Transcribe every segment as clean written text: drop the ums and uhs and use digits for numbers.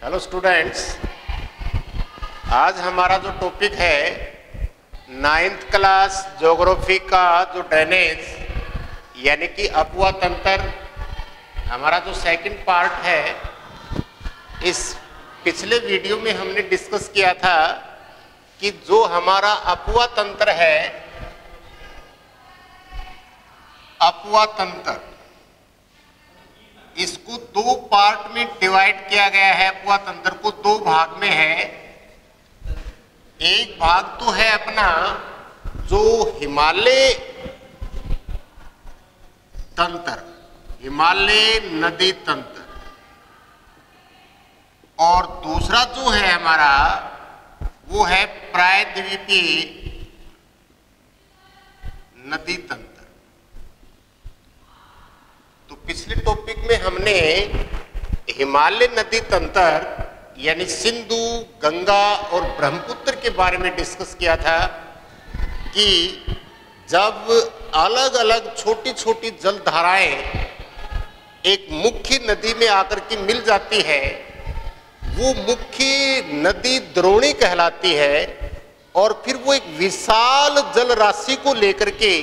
Hello students, आज हमारा जो टॉपिक है 9th क्लास ज्योग्राफी का जो ड्रेनेज यानी कि अपवा तंत्र, हमारा जो सेकंड पार्ट है। इस पिछले वीडियो में हमने डिस्कस किया था कि जो हमारा अपवा तंत्र है, अपवा तंत्र, इसको दो पार्ट में डिवाइड किया गया है। अपवा तंत्र को दो भाग में है। एक भाग तो है अपना जो हिमालय तंत्र, हिमालय नदी तंत्र, और दूसरा जो है हमारा वो है प्रायद्वीपीय नदी तंत्र। तो पिछले टॉपिक में हमने हिमालय नदी तंत्र यानी सिंधु, गंगा और ब्रह्मपुत्र के बारे में डिस्कस किया था कि जब अलग अलग छोटी छोटी जलधाराएं एक मुख्य नदी में आकर के मिल जाती है, वो मुख्य नदी द्रोणी कहलाती है, और फिर वो एक विशाल जल राशि को लेकर के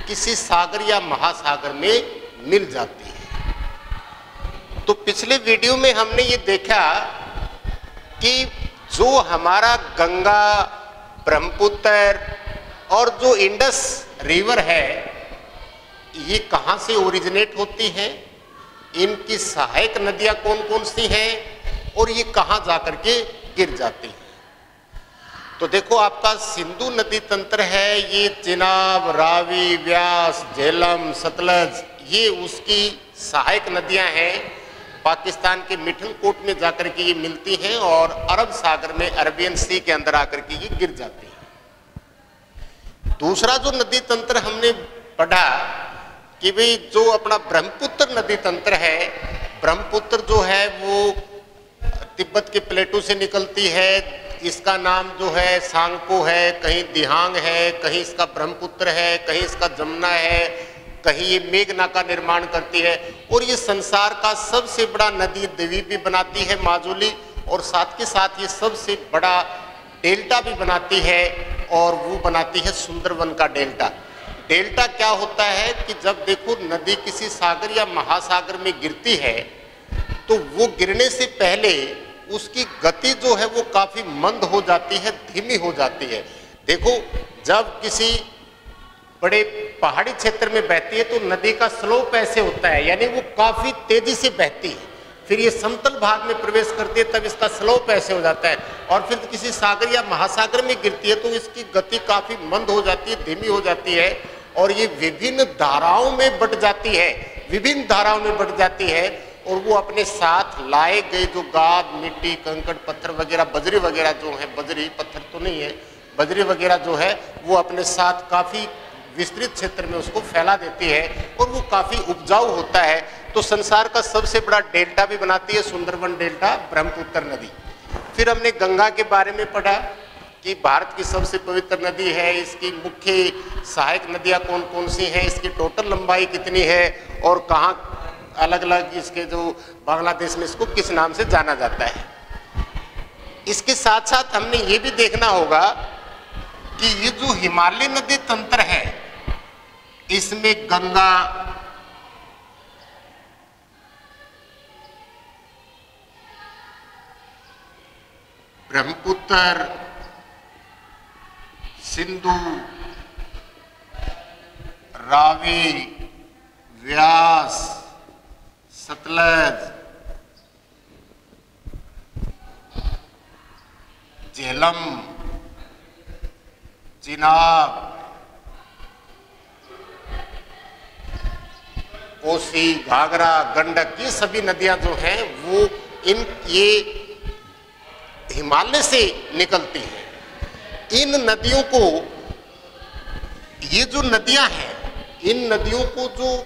किसी सागर या महासागर में मिल जाती है। तो पिछले वीडियो में हमने ये देखा कि जो हमारा गंगा, ब्रह्मपुत्र और जो इंडस रिवर है, ये कहाँ से ओरिजिनेट होती हैं, इनकी सहायक नदियाँ कौन कौन सी हैं और ये कहाँ जाकर के गिर जाती हैं। तो देखो, आपका सिंधु नदी तंत्र है, ये चिनाब, रावी, व्यास, झेलम, सतलज, ये उसकी सहायक नदियां हैं। पाकिस्तान के मिठनकोट में जाकर के ये मिलती हैं और अरब सागर में, अरबियन सी के अंदर आकर के ये गिर जाती हैं। दूसरा जो नदी तंत्र हमने पढ़ा कि भाई जो अपना ब्रह्मपुत्र नदी तंत्र है, ब्रह्मपुत्र जो है वो तिब्बत के प्लेटू से निकलती है। इसका नाम जो है सांगपो है, कहीं दिहांग है, कहीं इसका ब्रह्मपुत्र है, कहीं इसका जमुना है, कहीं ये मेघना का निर्माण करती है, और ये संसार का सबसे बड़ा नदी द्वीप भी बनाती है, माजुली, और साथ के साथ ये सबसे बड़ा डेल्टा भी बनाती है, और वो बनाती है सुंदरवन का डेल्टा। डेल्टा क्या होता है कि जब देखो नदी किसी सागर या महासागर में गिरती है तो वो गिरने से पहले उसकी गति जो है वो काफी मंद हो जाती है, धीमी हो जाती है। देखो, जब किसी बड़े पहाड़ी क्षेत्र में बहती है तो नदी का स्लोप ऐसे होता है, यानी वो काफी तेजी से बहती है। फिर ये समतल भाग में प्रवेश करती है तब इसका स्लोप ऐसे हो जाता है, और फिर किसी सागर या महासागर में गिरती है तो इसकी गति काफी मंद हो जाती है, धीमी हो जाती है, और ये विभिन्न धाराओं में बट जाती है, विभिन्न धाराओं में बट जाती है, और वो अपने साथ लाए गए जो गाद, मिट्टी, कंकड़, पत्थर वगैरह, बजरी वगैरह जो है, बजरी पत्थर तो नहीं है, बजरी वगैरह जो है वो अपने साथ काफी विस्तृत क्षेत्र में उसको फैला देती है, और वो काफी उपजाऊ होता है। तो संसार का सबसे बड़ा डेल्टा भी बनाती है सुंदरवन डेल्टा, ब्रह्मपुत्र नदी। फिर हमने गंगा के बारे में पढ़ा कि भारत की सबसे पवित्र नदी है, इसकी मुख्य सहायक नदियां कौन कौन सी हैं, इसकी टोटल लंबाई कितनी है, और कहाँ अलग अलग इसके जो बांग्लादेश में इसको किस नाम से जाना जाता है। इसके साथ साथ हमने ये भी देखना होगा कि ये जो हिमालय नदी तंत्र है, इसमें गंगा, ब्रह्मपुत्र, सिंधु, रावी, व्यास, सतलज, झेलम, चिनाब, कोसी, घाघरा, गंडक, ये सभी नदियां जो हैं वो ये हिमालय से निकलती हैं। इन नदियों को, ये जो नदियां हैं, इन नदियों को जो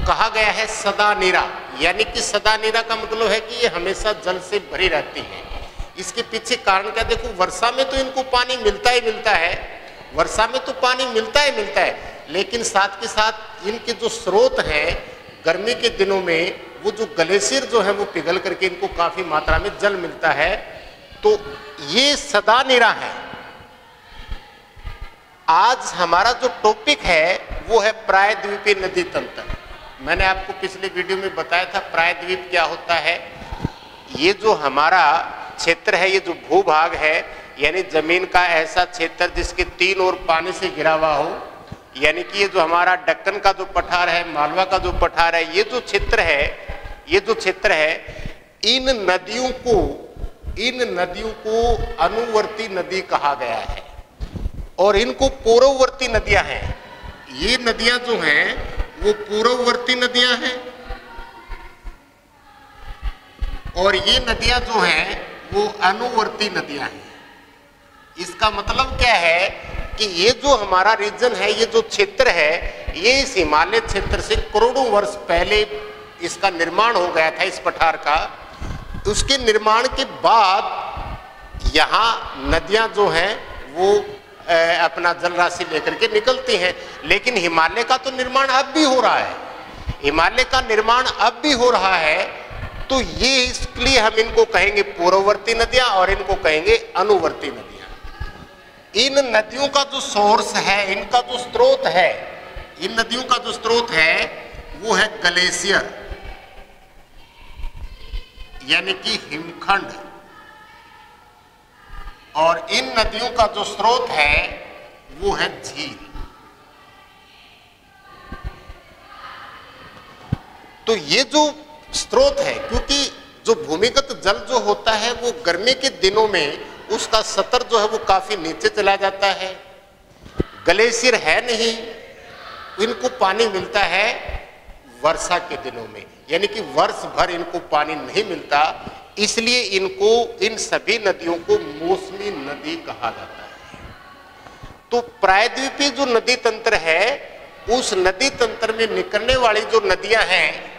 कहा गया है सदा नीरा, यानी कि सदा नीरा का मतलब है कि ये हमेशा जल से भरी रहती है। इसके पीछे कारण क्या, देखो, वर्षा में तो इनको पानी मिलता ही मिलता है, वर्षा में तो पानी मिलता ही मिलता है, लेकिन साथ के साथ इनके जो स्रोत हैं गर्मी के दिनों में वो जो ग्लेशियर जो है वो पिघल करके इनको काफी मात्रा में जल मिलता है। तो ये सदा निरा है। आज हमारा जो टॉपिक है वो है प्रायद्वीपीय नदी तंत्र। मैंने आपको पिछले वीडियो में बताया था प्रायद्वीप क्या होता है। ये जो हमारा क्षेत्र है, ये जो भूभाग है, यानी जमीन का ऐसा क्षेत्र जिसके तीन ओर पानी से घिरा हुआ हो, यानी कि ये जो हमारा दक्कन का जो पठार है, मालवा का जो पठार है, ये जो क्षेत्र है, इन नदियों को अनुवर्ती नदी कहा गया है और इनको पूर्ववर्ती नदियां हैं। ये नदियां जो हैं वो पूर्ववर्ती नदियां हैं और ये नदियां जो हैं वो अनुवर्ती नदियां हैं। इसका मतलब क्या है कि ये जो हमारा रीजन है, ये जो क्षेत्र है, ये इस हिमालय क्षेत्र से करोड़ों वर्ष पहले इसका निर्माण हो गया था, इस पठार का। उसके निर्माण के बाद यहाँ नदियां जो हैं वो अपना जल राशि लेकर के निकलती हैं। लेकिन हिमालय का तो निर्माण अब भी हो रहा है, हिमालय का निर्माण अब भी हो रहा है। तो ये इसलिए हम इनको कहेंगे पूर्ववर्ती नदियां और इनको कहेंगे अनुवर्ती नदियां। इन नदियों का जो सोर्स है, इनका जो स्रोत है, इन नदियों का जो स्रोत है वो है ग्लेशियर, यानी कि हिमखंड। और इन नदियों का जो स्रोत है वो है झील। तो ये जो स्रोत है, क्योंकि जो भूमिगत जल जो होता है वो गर्मी के दिनों में उसका स्तर जो है वो काफी नीचे चला जाता है। ग्लेशियर है नहीं, इनको पानी मिलता है वर्षा के दिनों में, यानी कि वर्ष भर इनको पानी नहीं मिलता। इसलिए इनको, इन सभी नदियों को मौसमी नदी कहा जाता है। तो प्रायद्वीपीय जो नदी तंत्र है, उस नदी तंत्र में निकलने वाली जो नदियां हैं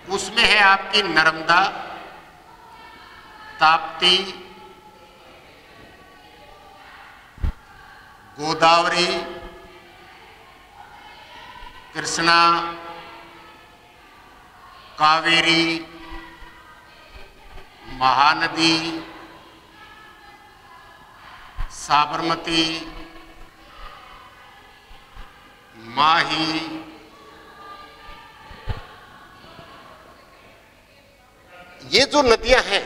उसमें है आपकी नर्मदा, ताप्ती, गोदावरी, कृष्णा, कावेरी, महानदी, साबरमती, माही, ये जो नदियां हैं,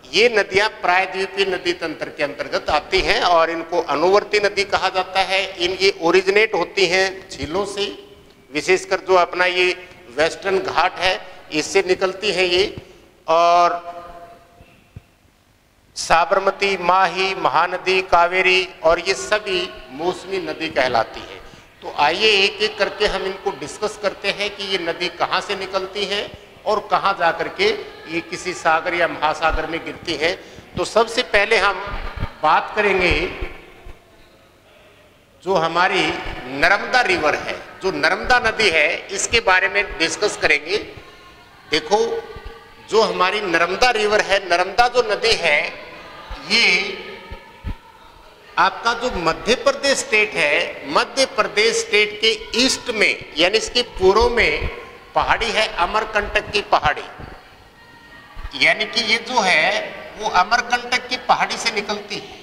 ये नदियां प्रायद्वीपीय नदी तंत्र के अंतर्गत आती हैं और इनको अनुवर्ती नदी कहा जाता है। ये ओरिजिनेट होती हैं झीलों से, विशेषकर जो अपना ये वेस्टर्न घाट है इससे निकलती हैं ये। और साबरमती, माही, महानदी, कावेरी और ये सभी मौसमी नदी कहलाती है। तो आइए एक एक करके हम इनको डिस्कस करते हैं कि ये नदी कहाँ से निकलती हैं और कहाँ जा करके ये किसी सागर या महासागर में गिरती हैं। तो सबसे पहले हम बात करेंगे जो हमारी नर्मदा रिवर है, जो नर्मदा नदी है, इसके बारे में डिस्कस करेंगे। देखो, जो हमारी नर्मदा रिवर है, नर्मदा जो नदी है, ये आपका जो मध्य प्रदेश स्टेट है, मध्य प्रदेश स्टेट के ईस्ट में, यानी इसके पूर्व में पहाड़ी है अमरकंटक की पहाड़ी, यानी कि ये जो है वो अमरकंटक की पहाड़ी से निकलती है।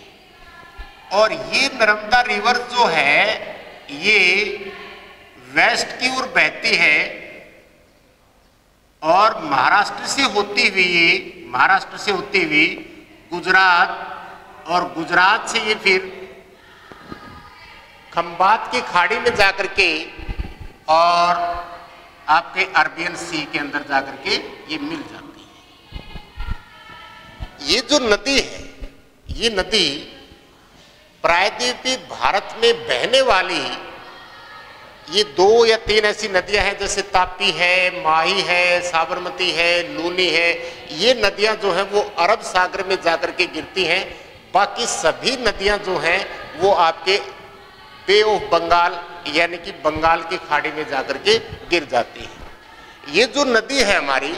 और ये नर्मदा रिवर जो है ये वेस्ट की ओर बहती है और महाराष्ट्र से होती हुई गुजरात, और गुजरात से ये फिर खंबात की खाड़ी में जाकर के और आपके अरबियन सी के अंदर जाकर के ये मिल जाती है। ये जो नदी है, ये नदी प्रायद्वीपीय भारत में बहने वाली ये 2 या 3 ऐसी नदियां हैं, जैसे तापी है, माही है, साबरमती है, लूनी है। ये नदियां जो हैं वो अरब सागर में जाकर के गिरती हैं। बाकी सभी नदियां जो हैं वो आपके बे ऑफ बंगाल, यानी कि बंगाल की खाड़ी में जाकर के गिर जाती है। ये जो नदी है हमारी,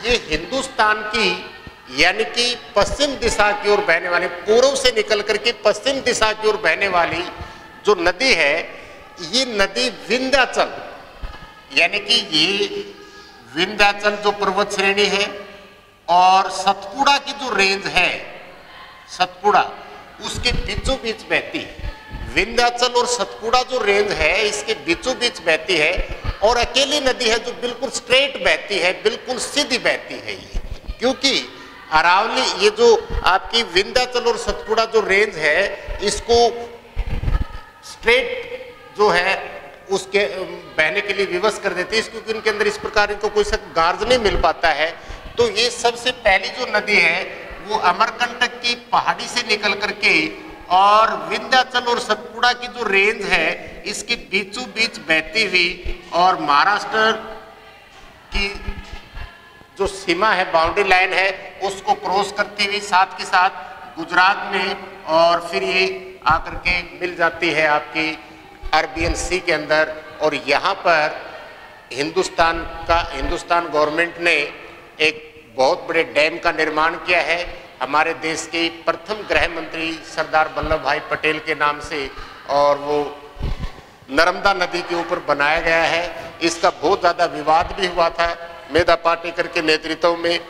ये हिंदुस्तान की, यानी कि पश्चिम दिशा की ओर बहने वाली, पूर्व से निकल करके पश्चिम दिशा की ओर बहने वाली जो नदी है, ये नदी विंध्याचल, यानी कि ये विंध्याचल जो पर्वत श्रेणी है और सतपुड़ा की जो रेंज है, सतपुड़ा उसके बीचों बीच बहती है। विंध्याचल और सतपुड़ा जो रेंज है इसके बीचों बीच बहती है और अकेली नदी है जो बिल्कुल स्ट्रेट बहती है, बिल्कुल सीधी बहती है ये। क्योंकि अरावली, ये जो आपकी विंध्याचल और सतपुड़ा जो रेंज है इसको स्ट्रेट जो है उसके बहने के लिए विवश कर देती है, क्योंकि इनके अंदर इस प्रकार इनको कोई सा गार्ज नहीं मिल पाता है। तो ये सबसे पहली जो नदी है वो अमरकंटक की पहाड़ी से निकल करके और विंध्याचल और सतपुड़ा की जो रेंज है इसके बीचों बीच बहती हुई और महाराष्ट्र की जो सीमा है, बाउंड्री लाइन है, उसको क्रॉस करती हुई साथ के साथ गुजरात में और फिर ये आकर के मिल जाती है आपकी अरबियन सी के अंदर। और यहाँ पर हिंदुस्तान गवर्नमेंट ने एक बहुत बड़े डैम का निर्माण किया है हमारे देश के प्रथम गृह मंत्री सरदार वल्लभ भाई पटेल के नाम से, और वो नर्मदा नदी के ऊपर बनाया गया है। इसका बहुत ज़्यादा विवाद भी हुआ था मेधा पाटेकर के नेतृत्व में।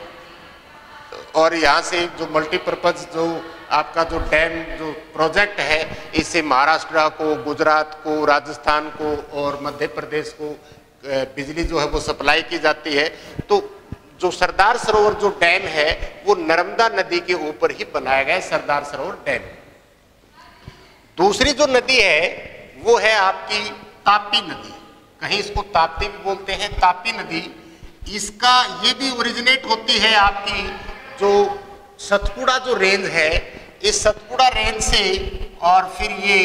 और यहाँ से जो मल्टीपर्पज़ जो आपका जो डैम जो प्रोजेक्ट है, इससे महाराष्ट्र को, गुजरात को, राजस्थान को और मध्य प्रदेश को बिजली जो है वो सप्लाई की जाती है। तो जो सरदार सरोवर जो डैम है वो नर्मदा नदी के ऊपर ही बनाया गया है, सरदार सरोवर डैम। दूसरी जो नदी है वो है आपकी तापी नदी, कहीं इसको ताप्ती भी बोलते हैं, तापी नदी। इसका ये भी ओरिजिनेट होती है आपकी जो सतपुड़ा जो रेंज है, इस सतपुड़ा रेंज से और फिर ये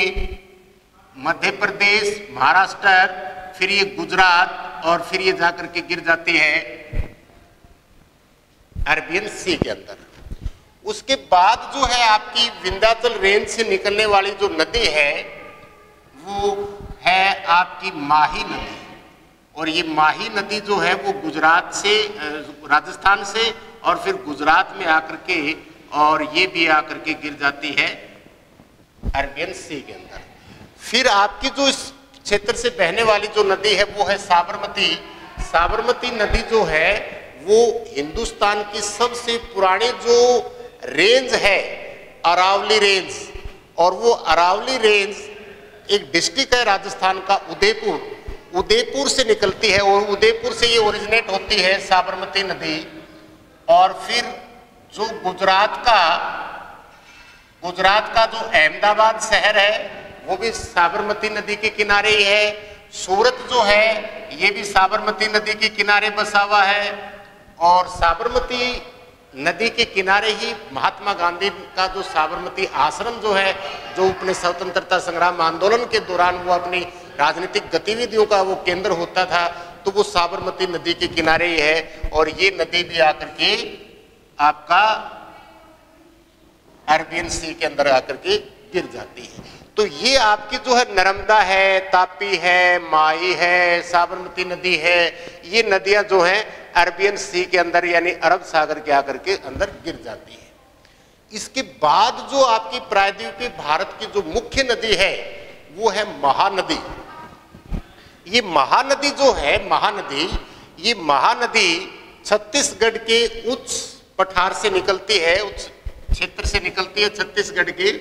मध्य प्रदेश, महाराष्ट्र, फिर ये गुजरात और फिर ये जाकर के गिर जाती है अरबियन सी के अंदर। उसके बाद जो है आपकी विंध्याचल रेंज से निकलने वाली जो नदी है वो है आपकी माही नदी। और ये माही नदी जो है वो गुजरात से, राजस्थान से और फिर गुजरात में आकर के और ये भी आकर के गिर जाती है अरबियन सी के अंदर। फिर आपकी जो इस क्षेत्र से बहने वाली जो नदी है वो है साबरमती। साबरमती नदी जो है वो हिंदुस्तान की सबसे पुरानी जो रेंज है अरावली रेंज, और वो अरावली रेंज एक डिस्ट्रिक्ट है राजस्थान का उदयपुर से निकलती है और उदयपुर से ये ओरिजिनेट होती है साबरमती नदी। और फिर जो गुजरात का जो अहमदाबाद शहर है वो भी साबरमती नदी के किनारे ही है। सूरत जो है ये भी साबरमती नदी के किनारे बसा हुआ है। और साबरमती नदी के किनारे ही महात्मा गांधी का जो साबरमती आश्रम जो है, जो अपने स्वतंत्रता संग्राम आंदोलन के दौरान वो अपनी राजनीतिक गतिविधियों का वो केंद्र होता था, तो वो साबरमती नदी के किनारे ही है। और ये नदी भी आकर के आपका अरबियन सी के अंदर आकर के गिर जाती है। तो ये आपकी जो है नर्मदा है, तापी है, माही है, साबरमती नदी है, ये नदियां जो हैं अरबियन सी के अंदर यानी अरब सागर के आकर के अंदर गिर जाती है। इसके बाद जो आपकी प्रायद्वीपीय भारत की जो मुख्य नदी है वो है महानदी। ये महानदी जो है ये महानदी छत्तीसगढ़ के उच्च पठार से निकलती है, उच्च क्षेत्र से निकलती है छत्तीसगढ़ के,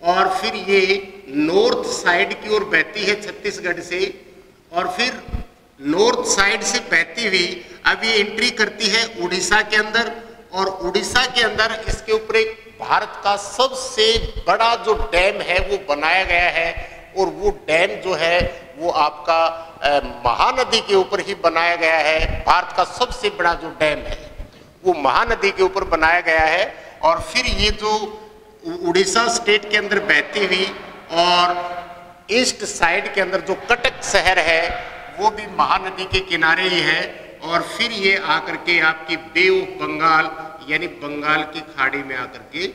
और फिर ये नॉर्थ साइड की ओर बहती है छत्तीसगढ़ से, और फिर नॉर्थ साइड से बहती हुई अब ये एंट्री करती है उड़ीसा के अंदर। और उड़ीसा के अंदर इसके ऊपर एक भारत का सबसे बड़ा जो डैम है वो बनाया गया है, और वो डैम जो है वो आपका महानदी के ऊपर ही बनाया गया है। भारत का सबसे बड़ा जो डैम है वो महानदी के ऊपर बनाया गया है। और फिर ये जो उड़ीसा स्टेट के अंदर बहती हुई और ईस्ट साइड के अंदर जो कटक शहर है वो भी महानदी के किनारे ही है। और फिर ये आकर के आपकी बे ऑफ बंगाल यानी बंगाल की खाड़ी में आकर के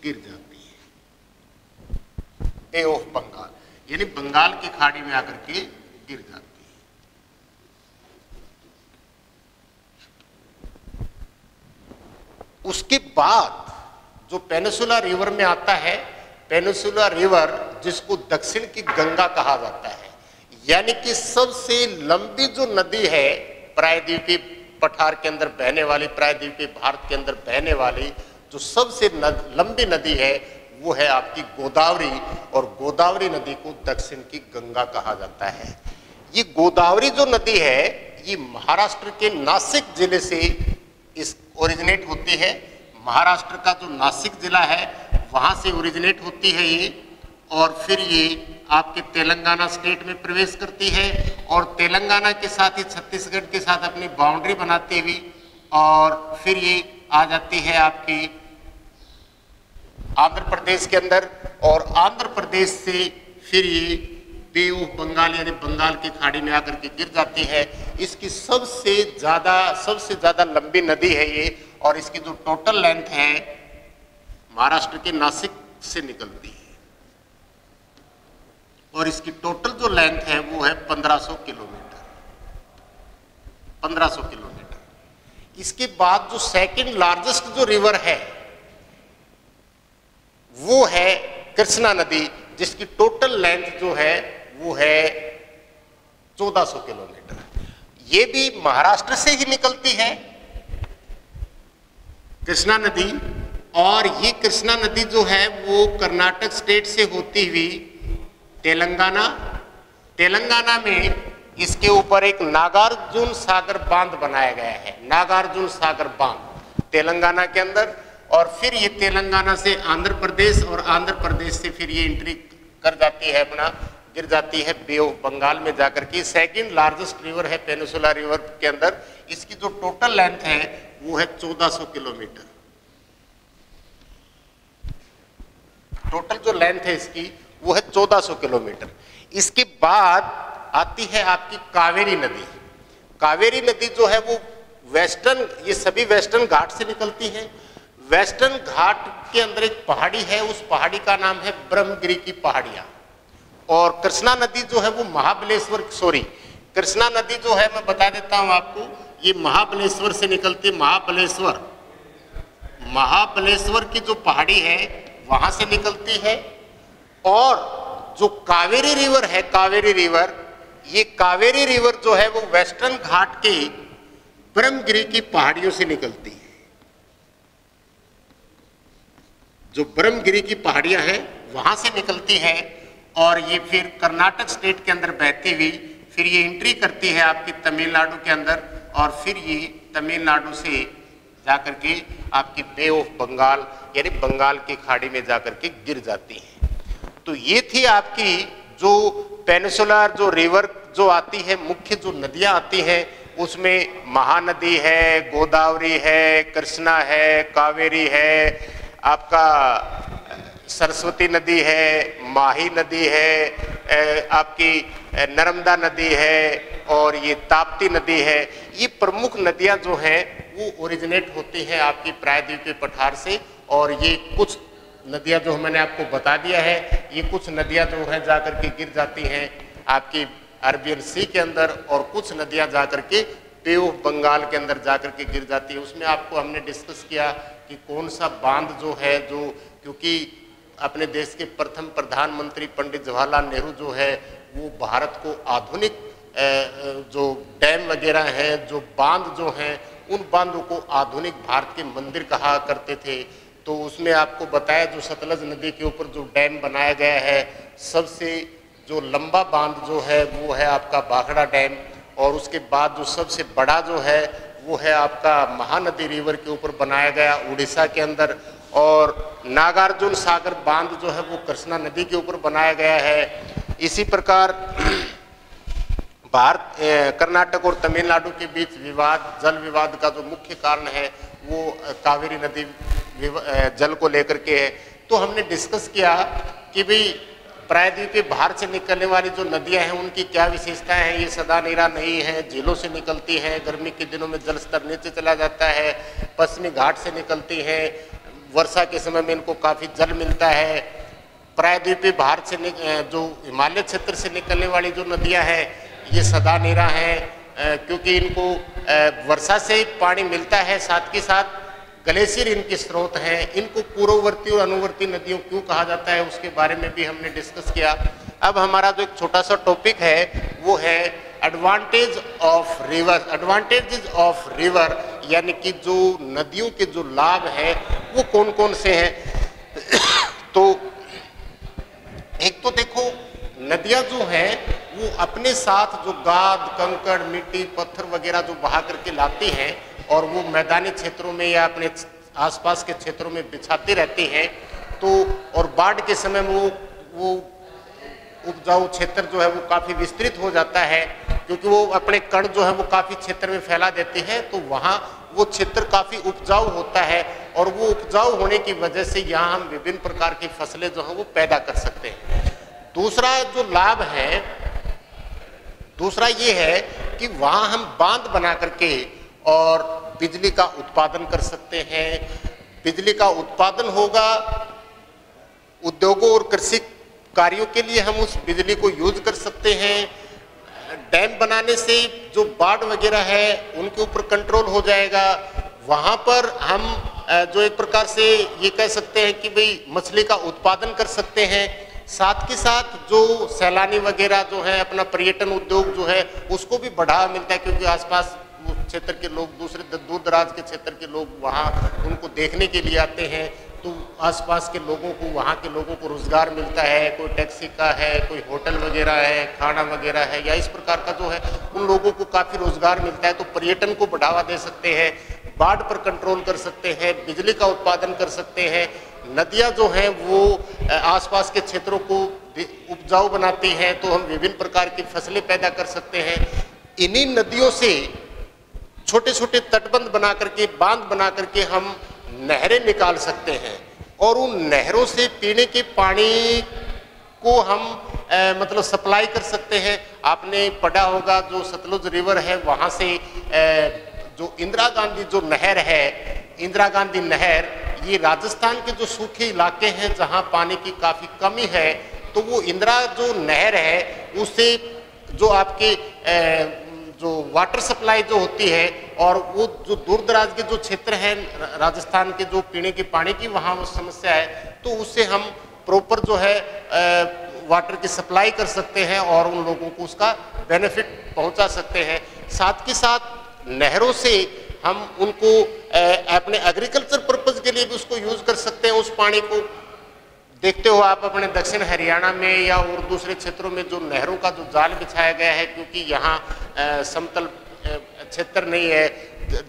गिर जाती है। बे ऑफ बंगाल यानी बंगाल की खाड़ी में आकर के गिर जाती है। उसके बाद जो पेनिसुला रिवर में आता है, पेनिसुला रिवर जिसको दक्षिण की गंगा कहा जाता है, यानी कि सबसे लंबी जो नदी है प्रायद्वीपीय पठार के अंदर बहने वाली, प्रायद्वीपीय भारत के अंदर बहने वाली जो सबसे लंबी नदी है वो है आपकी गोदावरी, और गोदावरी नदी को दक्षिण की गंगा कहा जाता है। ये गोदावरी जो नदी है ये महाराष्ट्र के नासिक जिले से इस ओरिजिनेट होती है। महाराष्ट्र का जो नासिक जिला है वहां से ओरिजिनेट होती है ये, और फिर ये आपके तेलंगाना स्टेट में प्रवेश करती है, और तेलंगाना के साथ ही छत्तीसगढ़ के साथ अपनी बाउंड्री बनाती हुई और फिर ये आ जाती है आपकी आंध्र प्रदेश के अंदर, और आंध्र प्रदेश से फिर ये बे ऑफ बंगाल यानी बंगाल की खाड़ी में आकर के गिर जाती है। इसकी सबसे ज्यादा लंबी नदी है ये, और इसकी जो टोटल लेंथ है महाराष्ट्र के नासिक से निकलती है, और इसकी टोटल जो लेंथ है वो है 1500 किलोमीटर। 1500 किलोमीटर। इसके बाद जो सेकंड लार्जेस्ट जो रिवर है वो है कृष्णा नदी, जिसकी टोटल लेंथ जो है वो है 1400 किलोमीटर। ये भी महाराष्ट्र से ही निकलती है कृष्णा नदी, और ये कृष्णा नदी जो है वो कर्नाटक स्टेट से होती हुई तेलंगाना में इसके ऊपर एक नागार्जुन सागर बांध बनाया गया है। नागार्जुन सागर बांध तेलंगाना के अंदर, और फिर ये तेलंगाना से आंध्र प्रदेश, और आंध्र प्रदेश से फिर ये एंट्री कर जाती है अपना, गिर जाती है बे ऑफ बंगाल में जाकर के। सेकंड लार्जेस्ट रिवर है पेनिसुला रिवर के अंदर। इसकी जो टोटल लेंथ है वो है 1400 किलोमीटर। टोटल जो लेंथ है इसकी वो है 1400 किलोमीटर। इसके बाद आती है आपकी कावेरी नदी। कावेरी नदी जो है वो वेस्टर्न, ये सभी वेस्टर्न घाट से निकलती हैं। वेस्टर्न घाट के अंदर एक पहाड़ी है, उस पहाड़ी का नाम है ब्रह्मगिरी की पहाड़ियां। और कृष्णा नदी जो है वो कृष्णा नदी जो है मैं बता देता हूं आपको, ये महाबलेश्वर से निकलती है। महाबलेश्वर की जो पहाड़ी है वहां से निकलती है, और जो कावेरी रिवर है, कावेरी रिवर जो है वो वेस्टर्न घाट के ब्रह्मगिरी की पहाड़ियों से निकलती है। जो ब्रह्मगिरी की पहाड़ियां हैं वहां से निकलती है, और ये फिर कर्नाटक स्टेट के अंदर बहती हुई फिर ये एंट्री करती है आपकी तमिलनाडु के अंदर, और फिर ये तमिलनाडु से जाकर के आपकी बे ऑफ बंगाल यानी बंगाल की खाड़ी में जाकर के गिर जाती है। तो ये थी आपकी जो पेनिसुलर जो रिवर जो आती है, मुख्य जो नदियां आती हैं उसमें महानदी है, गोदावरी है, कृष्णा है, कावेरी है, आपका सरस्वती नदी है, माही नदी है, आपकी नर्मदा नदी है, और ये ताप्ती नदी है। ये प्रमुख नदियां जो हैं वो ओरिजिनेट होती हैं आपकी प्रायद्वीपीय पठार से, और ये कुछ नदियां जो मैंने आपको बता दिया है, ये कुछ नदियां जो है जाकर के गिर जाती हैं आपकी अरबियन सी के अंदर, और कुछ नदियां जाकर के बे ऑफ बंगाल के अंदर जाकर के गिर जाती है। उसमें आपको हमने डिस्कस किया कि कौन सा बांध जो है, जो क्योंकि अपने देश के प्रथम प्रधानमंत्री पंडित जवाहरलाल नेहरू जो है वो भारत को आधुनिक जो डैम वगैरह हैं, जो बांध जो हैं, उन बांधों को आधुनिक भारत के मंदिर कहा करते थे। तो उसमें आपको बताया जो सतलज नदी के ऊपर जो डैम बनाया गया है, सबसे जो लंबा बांध जो है वो है आपका भाखड़ा डैम, और उसके बाद जो सबसे बड़ा जो है वो है आपका महानदी रिवर के ऊपर बनाया गया उड़ीसा के अंदर, और नागार्जुन सागर बांध जो है वो कृष्णा नदी के ऊपर बनाया गया है। इसी प्रकार भारत कर्नाटक और तमिलनाडु के बीच विवाद, जल विवाद का जो मुख्य कारण है वो कावेरी नदी जल को लेकर के है। तो हमने डिस्कस किया कि भाई प्रायद्वीपीय भारत से निकलने वाली जो नदियां हैं उनकी क्या विशेषताएं हैं। ये सदा नीरा नहीं है, झीलों से निकलती हैं, गर्मी के दिनों में जल स्तर नीचे चला जाता है, पश्चिमी घाट से निकलती हैं, वर्षा के समय में इनको काफ़ी जल मिलता है। प्रायद्वीपीय भारत से जो हिमालय क्षेत्र से निकलने वाली जो नदियाँ हैं ये सदा नीरा हैं, क्योंकि इनको वर्षा से ही पानी मिलता है, साथ के साथ ग्लेशियर इनके स्रोत हैं। इनको पूर्ववर्ती और अनुवर्ती नदियों क्यों कहा जाता है उसके बारे में भी हमने डिस्कस किया। अब हमारा जो एक छोटा सा टॉपिक है वो है advantage of river. Advantages of river यानी कि जो नदियों के जो लाभ है वो कौन कौन से हैं। तो एक तो देखो, नदियां जो हैं वो अपने साथ जो गाद, कंकड़, मिट्टी, पत्थर वगैरह जो बहा करके लाती हैं और वो मैदानी क्षेत्रों में या अपने आसपास के क्षेत्रों में बिछाती रहती हैं। तो और बाढ़ के समय में वो उपजाऊ क्षेत्र जो है वो काफ़ी विस्तृत हो जाता है, क्योंकि वो अपने कण जो है वो काफ़ी क्षेत्र में फैला देती है। तो वहाँ वो क्षेत्र काफ़ी उपजाऊ होता है और वो उपजाऊ होने की वजह से यहाँ हम विभिन्न प्रकार की फसलें जो हैं वो पैदा कर सकते हैं। दूसरा जो लाभ है, दूसरा ये है कि वहाँ हम बांध बना करके और बिजली का उत्पादन कर सकते हैं। बिजली का उत्पादन होगा, उद्योगों और कृषि कार्यों के लिए हम उस बिजली को यूज कर सकते हैं। डैम बनाने से जो बाढ़ वगैरह है उनके ऊपर कंट्रोल हो जाएगा। वहाँ पर हम जो एक प्रकार से ये कह सकते हैं कि भाई मछली का उत्पादन कर सकते हैं। साथ के साथ जो सैलानी वगैरह जो है, अपना पर्यटन उद्योग जो है उसको भी बढ़ावा मिलता है, क्योंकि आसपास क्षेत्र के लोग, दूसरे दूर दराज के क्षेत्र के लोग वहाँ उनको देखने के लिए आते हैं। तो आसपास के लोगों को, वहाँ के लोगों को रोजगार मिलता है। कोई टैक्सी का है, कोई होटल वगैरह है, खाना वगैरह है, या इस प्रकार का जो है उन लोगों को काफ़ी रोजगार मिलता है। तो पर्यटन को बढ़ावा दे सकते हैं, बाढ़ पर कंट्रोल कर सकते हैं, बिजली का उत्पादन कर सकते हैं। नदियाँ जो हैं वो आसपास के क्षेत्रों को उपजाऊ बनाती हैं, तो हम विभिन्न प्रकार की फसलें पैदा कर सकते हैं। इन्हीं नदियों से छोटे छोटे तटबंध बना करके, बांध बना करके हम नहरें निकाल सकते हैं और उन नहरों से पीने के पानी को हम मतलब सप्लाई कर सकते हैं। आपने पढ़ा होगा जो सतलुज रिवर है, वहाँ से जो इंदिरा गांधी जो नहर है, इंदिरा गांधी नहर, ये राजस्थान के जो सूखे इलाके हैं जहाँ पानी की काफ़ी कमी है, तो वो इंदिरा जो नहर है उससे जो आपके जो वाटर सप्लाई जो होती है, और वो जो दूर दराज के जो क्षेत्र हैं राजस्थान के, जो पीने के पानी की वहाँ वो समस्या है, तो उससे हम प्रॉपर जो है वाटर की सप्लाई कर सकते हैं और उन लोगों को उसका बेनिफिट पहुँचा सकते हैं। साथ के साथ नहरों से हम उनको अपने एग्रीकल्चर पर्पज़ के लिए भी उसको यूज़ कर सकते हैं। उस पानी को देखते हो आप अपने दक्षिण हरियाणा में या और दूसरे क्षेत्रों में जो नहरों का जो जाल बिछाया गया है, क्योंकि यहाँ समतल क्षेत्र नहीं है,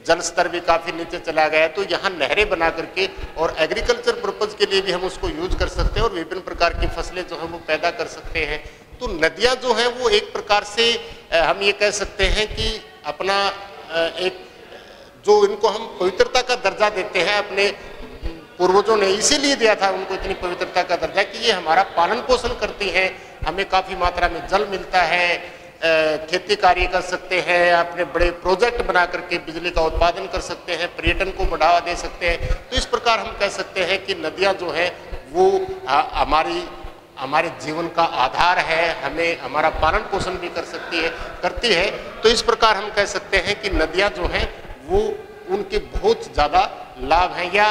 जल स्तर भी काफ़ी नीचे चला गया है, तो यहाँ नहरें बना करके और एग्रीकल्चर पर्पज़ के लिए भी हम उसको यूज कर सकते हैं और विभिन्न प्रकार की फसलें जो हैं वो पैदा कर सकते हैं। तो नदियाँ जो हैं वो एक प्रकार से हम ये कह सकते हैं कि अपना एक जो इनको हम पवित्रता का दर्जा देते हैं, अपने पूर्वजों ने इसीलिए दिया था उनको इतनी पवित्रता का दर्जा कि ये हमारा पालन पोषण करती हैं, हमें काफ़ी मात्रा में जल मिलता है, खेती कार्य कर सकते हैं, अपने बड़े प्रोजेक्ट बना करके बिजली का उत्पादन कर सकते हैं, पर्यटन को बढ़ावा दे सकते हैं। तो इस प्रकार हम कह सकते हैं कि नदियाँ जो हैं वो हमारे जीवन का आधार है, हमें हमारा पालन पोषण भी करती है। तो इस प्रकार हम कह सकते हैं कि नदियाँ जो हैं वो उनके बहुत ज़्यादा लाभ हैं, या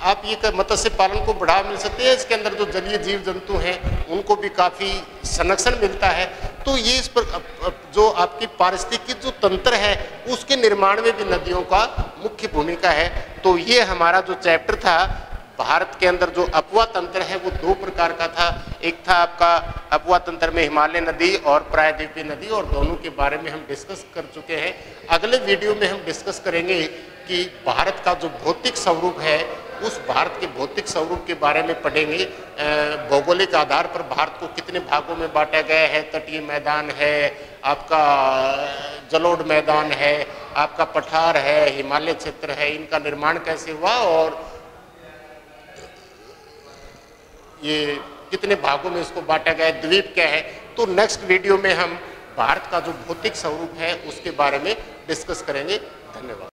आप ये मत्स्य पालन को बढ़ावा मिल सकते हैं। इसके अंदर जो जलीय जीव जंतु हैं उनको भी काफ़ी संरक्षण मिलता है। तो ये इस पर जो आपकी पारिस्थितिकी जो तंत्र है उसके निर्माण में भी नदियों का मुख्य भूमिका है। तो ये हमारा जो चैप्टर था, भारत के अंदर जो अपवा तंत्र है वो दो प्रकार का था। एक था आपका अपवा तंत्र में हिमालय नदी और प्रायद्वीपीय नदी, और दोनों के बारे में हम डिस्कस कर चुके हैं। अगले वीडियो में हम डिस्कस करेंगे कि भारत का जो भौतिक स्वरूप है, उस भारत के भौतिक स्वरूप के बारे में पढ़ेंगे। भौगोलिक आधार पर भारत को कितने भागों में बांटा गया है, तटीय मैदान है, आपका जलोढ़ मैदान है, आपका पठार है, हिमालय क्षेत्र है, इनका निर्माण कैसे हुआ और ये कितने भागों में इसको बांटा गया, द्वीप क्या है। तो नेक्स्ट वीडियो में हम भारत का जो भौतिक स्वरूप है उसके बारे में डिस्कस करेंगे। धन्यवाद।